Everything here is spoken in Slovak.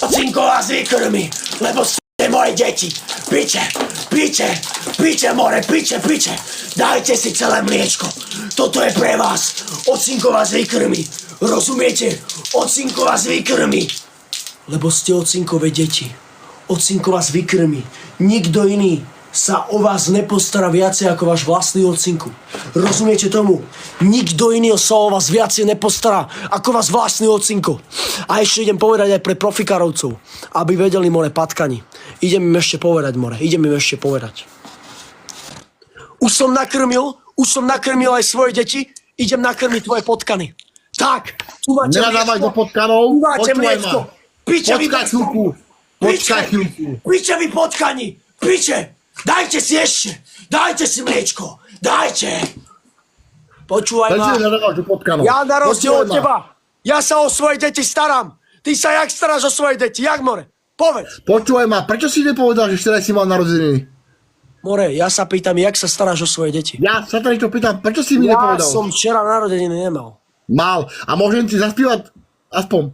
Ocínko vás vykrmi, lebo ste moje deti. Piče, more, piče. Dajte si celé mliečko. Toto je pre vás. Ocínko vás vykrmi. Rozumiete? Ocínko vás vykrmi. Lebo ste ocinkové deti. Ocínko vás vykrmi. Nikto iný sa o vás nepostará viacej ako váš vlastný ocinku. Rozumiete tomu? Nikto iný sa o vás viacej nepostará ako váš vlastný ocinko. A ešte idem povedať aj pre profikárovcov, aby vedeli, more, patkani. Idem im ešte povedať. Už som nakrmil aj svoje deti, idem nakrmiť tvoje potkany. Tak, tu máte Nenadávať do mliečko. potkanov. Tu máte mliečko. Piče vy potkani. Piče. Dajte si ešte. Dajte si mliečko. Dajte. Počúvaj ma. Ja na rozdiel od teba. Ja sa o svoje deti starám. Ty sa jak staráš o svoje deti? Jak, more? Povedz. Počúvaj ma, prečo si nepovedal, že včera si mal narodeniny? More, ja sa pýtam, jak sa staráš o svoje deti? Ja sa to niečo pýtam, prečo si mi Ja nepovedal? som včera narodeniny nemal. Mal. A môžem ti zaspívať aspoň